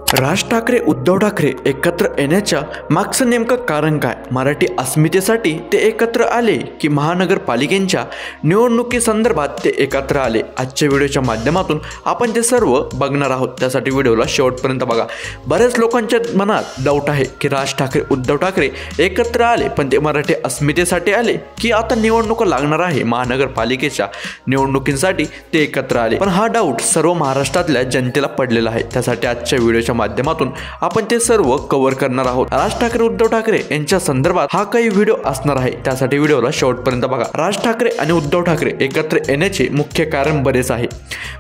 राज ठाकरे उद्धव ठाकरे एकत्र येण्याच्या मागचं नेमकं कारण काय? मराठी अस्मितेसाठी ते एकत्र आले की महानगरपालिकेच्या निवडणुकीसंदर्भात ते एकत्र आले? आजच्या व्हिडिओच्या माध्यमातून आपण ते सर्व बघणार आहोत, त्यासाठी व्हिडिओला शेवटपर्यंत बघा. बऱ्याच लोकांच्या मनात डाऊट आहे की राज ठाकरे उद्धव ठाकरे एकत्र आले पण ते मराठी अस्मितेसाठी आले की आता निवडणुका लागणार आहे महानगरपालिकेच्या निवडणुकीसाठी ते एकत्र आले. पण हा डाऊट सर्व महाराष्ट्रातल्या जनतेला पडलेला आहे, त्यासाठी आजच्या व्हिडिओच्या माध्यमातून आपण ते सर्व कव्हर करणार आहोत. राज ठाकरे उद्धव ठाकरे यांच्या संदर्भात हा काही व्हिडिओ असणार आहे, त्यासाठी व्हिडिओला शेवटपर्यंत बघा. राज ठाकरे आणि उद्धव ठाकरे एकत्र येण्याचे मुख्य कारण बरेच आहे.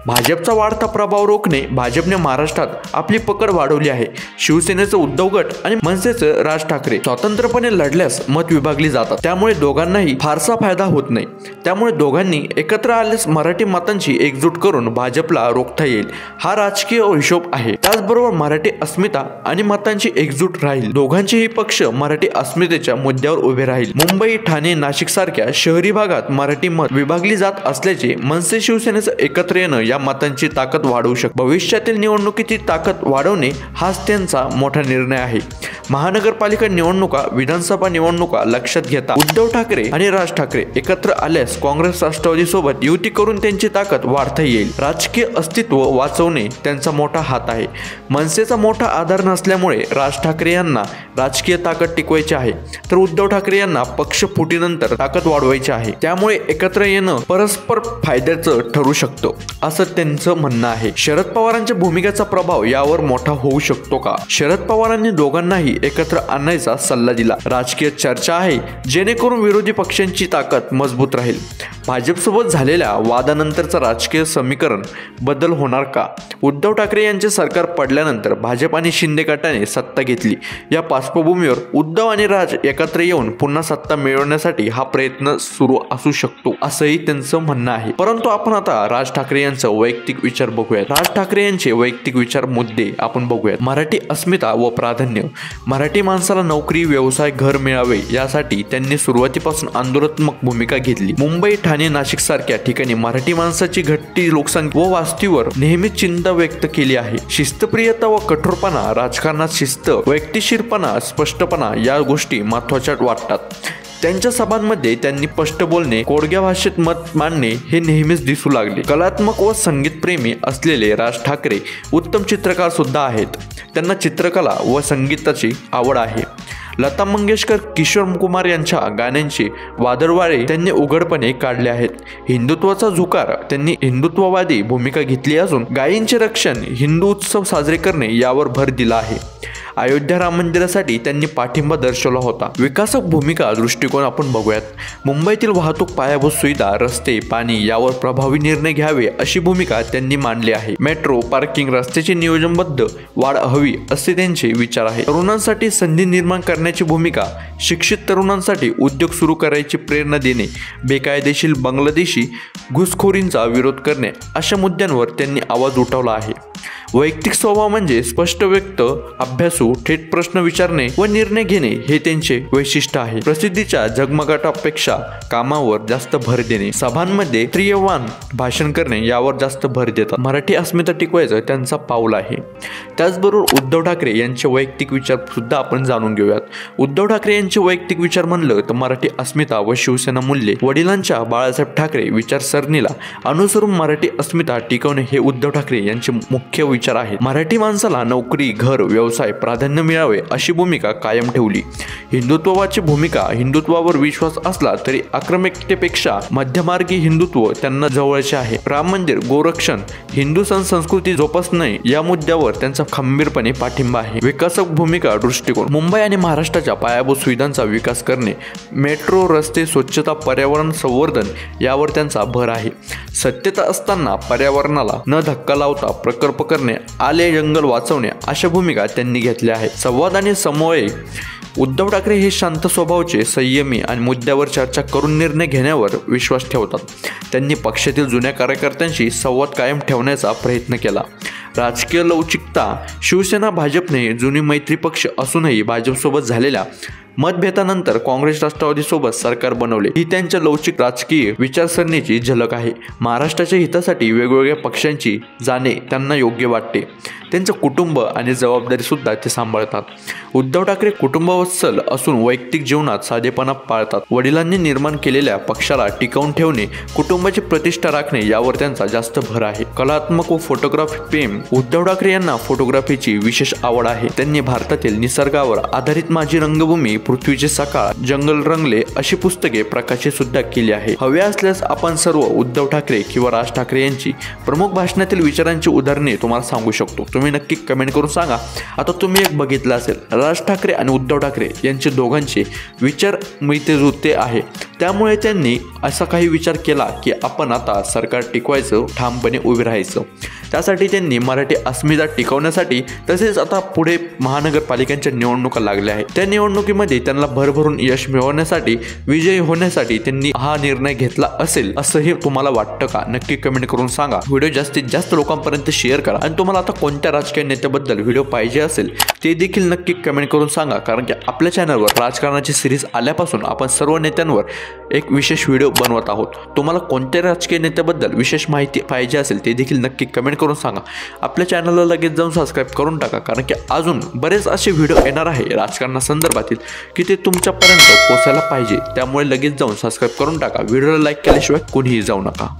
भाजपचा वाढता प्रभाव रोखणे भाजपने महाराष्ट्रात आपली पकड वाढवली आहे. शिवसेनेचं उद्धव गट आणि मनसेचं राज ठाकरे स्वतंत्रपणे लढल्यास मत विभागली जातात, त्यामुळे दोघांनाही फारसा फायदा होत नाही. त्यामुळे दोघांनी एकत्र आल्यास मराठी मतांची एकजूट करून भाजपला रोखता येईल, हा राजकीय हिशोब आहे. त्याचबरोबर मराठी अस्मिता आणि मतांची एकजूट राहील. दोघांचेही पक्ष मराठी अस्मितेच्या मुद्द्यावर उभे राहील. मुंबई, ठाणे, नाशिक सारख्या शहरी भागात मराठी मत विभागली जात असल्याचे मनसे शिवसेनेचं एकत्र येणं या मतांची ताकद वाढवू शकते. भविष्यातील निवडणुकीची ताकद वाढवणे हाच त्यांचा मोठा निर्णय आहे. महानगरपालिका निवडणुका, विधानसभा निवडणुका लक्षात घेता उद्धव ठाकरे आणि राज ठाकरे एकत्र आल्यास काँग्रेस राष्ट्रवादी सोबत युती करून त्यांची ताकद वाढता येईल. राजकीय अस्तित्व वाचवणे त्यांचा मोठा हात आहे. मनसेचा मोठा आधार नसल्यामुळे राज ठाकरे यांना राजकीय ताकद टिकवायची आहे, तर उद्धव ठाकरे यांना पक्ष फुटीनंतर ताकद वाढवायची आहे. त्यामुळे एकत्र येणं परस्पर फायद्याचं ठरू शकतं, असं त्यांचं म्हणणं आहे. शरद पवारांच्या भूमिकेचा प्रभाव यावर मोठा होऊ शकतो का? शरद पवारांनी दोघांनाही एकत्र आणण्याचा सल्ला दिला. राजकीय चर्चा आहे जेणेकरून विरोधी पक्षांची ताकद मजबूत राहील. भाजपसोबत झालेल्या वादानंतरचा राजकीय समीकरण बदल होणार का? उद्धव ठाकरे यांचे सरकार पडल्यानंतर भाजप आणि शिंदे गटाने सत्ता घेतली. या पार्श्वभूमीवर उद्धव आणि राज एकत्र येऊन पुन्हा सत्ता मिळवण्यासाठी हा प्रयत्न सुरू असू शकतो, असंही त्यांचं म्हणणं आहे. परंतु आपण आता राज ठाकरे यांचं वैयक्तिक विचार बघूयात. राज ठाकरे यांचे वैयक्तिक विचार मुद्दे आपण बघूयात. मराठी अस्मिता व प्राधान्य. मराठी माणसाला नोकरी, व्यवसाय, घर मिळावे यासाठी त्यांनी सुरुवातीपासून आंदोलनात्मक भूमिका घेतली. मुंबई, ठाणे, नाशिक सारख्या ठिकाणी मराठी माणसाची घटती लोकसंख्या व वस्तीवर नेहमीच चिंता व्यक्त केली आहे. शिस्तप्रियता व कठोरपणा, राजकारणात शिस्त, वैयक्तिकपणा, स्पष्टपणा या गोष्टी महत्त्वाच्या वाटतात. त्यांच्या सभांमध्ये त्यांनी स्पष्ट बोलणे, कोडग्या भाषेत मत मांडणे हे नेहमीच दिसू लागले. कलात्मक व संगीतप्रेमी असलेले राज ठाकरे उत्तम चित्रकार सुद्धा आहेत. त्यांना चित्रकला व संगीताची आवड आहे. लता मंगेशकर, किशोर कुमार यांच्या गाण्यांचे वादळवारे त्यांनी उघडपणे काढले आहेत. हिंदुत्वाचा झुकार, त्यांनी हिंदुत्ववादी भूमिका घेतली असून गायींचे रक्षण, हिंदू उत्सव साजरे करणे यावर भर दिला आहे. अयोध्या राम मंदिरासाठी त्यांनी पाठिंबा दर्शवला होता. विकासक भूमिका दृष्टिकोन आपण बघूयात. मुंबईतील वाहतूक, पायाभूत सुविधा, रस्ते, पाणी यावर प्रभावी निर्णय घ्यावे अशी भूमिका त्यांनी मांडली आहे. मेट्रो, पार्किंग, रस्त्याची नियोजनबद्ध वाढ हवी असे त्यांचे विचार आहेत. तरुणांसाठी संधी निर्माण करण्याची भूमिका, शिक्षित तरुणांसाठी उद्योग सुरू करायची प्रेरणा देणे, बेकायदेशीर बांगलादेशी घुसखोरींचा विरोध करणे अशा मुद्द्यांवर त्यांनी आवाज उठवला आहे. वैयक्तिक स्वभाव म्हणजे स्पष्ट व्यक्त, अभ्यासू, थेट प्रश्न विचारणे व निर्णय घेणे हे त्यांचे वैशिष्ट्य आहे. प्रसिद्धीच्या झगमगाटापेक्षा कामावर जास्त भर देणे, सभांमध्ये प्रियवान भाषण करणे यावर जास्त भर देतात. मराठी अस्मिता टिकवायचं त्यांचा पाऊल आहे. त्याचबरोबर उद्धव ठाकरे यांचे वैयक्तिक विचार सुद्धा आपण जाणून घेऊयात. उद्धव ठाकरे यांचे वैयक्तिक विचार म्हणलं तर मराठी अस्मिता व शिवसेना मूल्ये, वडिलांच्या बाळासाहेब ठाकरे विचारसरणीला अनुसरून मराठी अस्मिता टिकवणे हे उद्धव ठाकरे यांचे मुख्य विचार आहेत. मराठी माणसाला नोकरी, घर, व्यवसाय, प्राधान्य मिळावे अशी भूमिका कायम ठेवली. हिंदुत्वाची भूमिका, हिंदुत्वावर विश्वास असला तरी आक्रमकतेपेक्षा मध्यमार्गी हिंदुत्व त्यांना जवळचे आहे. राम मंदिर, गोरक्षण, हिंदू संस्कृती जोपासणे या मुद्द्यावर त्यांचा खंबीरपणे पाठिंबा आहे. विकासक भूमिका दृष्टिकोन. मुंबई आणि महाराष्ट्राच्या पायाभूत सुविधांचा विकास करणे, मेट्रो, रस्ते, स्वच्छता, पर्यावरण संवर्धन यावर त्यांचा भर आहे. सत्तेत असताना पर्यावरणाला न धक्का लावता प्रकल्प करणे, आले जंगल वाचवणे अशा भूमिका त्यांनी घेतल्या आहेत. संवाद आणि समन्वय. उद्धव ठाकरे हे शांत स्वभावाचे, संयमी आणि मुद्द्यावर चर्चा करून निर्णय घेण्यावर विश्वास ठेवतात. त्यांनी पक्षातील जुन्या कार्यकर्त्यांशी संवाद कायम ठेवण्याचा प्रयत्न केला. राजकीय लवचिकता. शिवसेना भाजपने जुनी मैत्री पक्ष असूनही भाजपसोबत झालेल्या मतभेदानंतर काँग्रेस राष्ट्रवादीसोबत सरकार बनवले ही त्यांच्या लवचिक राजकीय विचारसरणीची झलक आहे. महाराष्ट्राच्या हितासाठी वेगवेगळ्या पक्षांची जाणे त्यांना योग्य वाटते. त्यांचं कुटुंब आणि जबाबदारी सुद्धा ते सांभाळतात. उद्धव ठाकरे कुटुंबवत्सल असून वैयक्तिक जीवनात साधेपणा पाळतात. वडिलांनी निर्माण केलेल्या पक्षाला टिकवून ठेवणे, कुटुंबाची प्रतिष्ठा राखणे यावर त्यांचा जास्त भर आहे. कलात्मक व फोटोग्राफी प्रेम. उद्धव ठाकरे यांना फोटोग्राफीची विशेष आवड आहे. त्यांनी भारतातील निसर्गावर आधारित माझी रंगभूमी, पृथ्वीचे सकाळ, जंगल रंगले अशी पुस्तके प्रकाशित सुद्धा केली आहे. हवे असल्यास आपण सर्व उद्धव ठाकरे किंवा राज ठाकरे यांची प्रमुख भाषणातील विचारांची उदाहरणे तुम्हाला सांगू शकतो. तुम्ही नक्की कमेंट करून सांगा. आता तुम्ही एक बघितलं असेल, राज ठाकरे आणि उद्धव ठाकरे यांचे दोघांचे विचार मिळते जुळते आहे. त्यामुळे त्यांनी असा काही विचार केला की आपण आता सरकार टिकवायचं, ठामपणे उभे राहायचं. त्यासाठी त्यांनी मराठी अस्मिता टिकवण्यासाठी तसेच आता पुढे महानगरपालिकांच्या निवडणुका लागल्या आहेत. त्या निवडणुकीमध्ये त्यांना भरभरून यश मिळवण्यासाठी, विजयी होण्यासाठी त्यांनी हा निर्णय घेतला असेल असंही तुम्हाला वाटतं का? नक्की कमेंट करून सांगा. व्हिडिओ जास्तीत जास्त लोकांपर्यंत शेअर करा आणि तुम्हाला आता कोणत्या राजकीय नेत्याबद्दल व्हिडिओ पाहिजे असेल ते देखील नक्की कमेंट करून सांगा. कारण की आपल्या चॅनलवर राजकारणाची सिरीज आल्यापासून आपण सर्व नेत्यांवर एक विशेष व्हिडिओ बनवत आहोत. तुम्हाला कोणत्या राजकीय नेत्याबद्दल विशेष माहिती पाहिजे असेल ते देखील नक्की कमेंट करून सांगा. आपल्या चॅनलला लगेच जाऊन सबस्क्राईब करून टाका, कारण की अजून बरेच असे व्हिडिओ येणार आहे राजकारणासंदर्भातील की ते तुमच्यापर्यंत पोहोचायला पाहिजे. त्यामुळे लगेच जाऊन सबस्क्राईब करून टाका. व्हिडिओला लाईक केल्याशिवाय कोणीही जाऊ नका.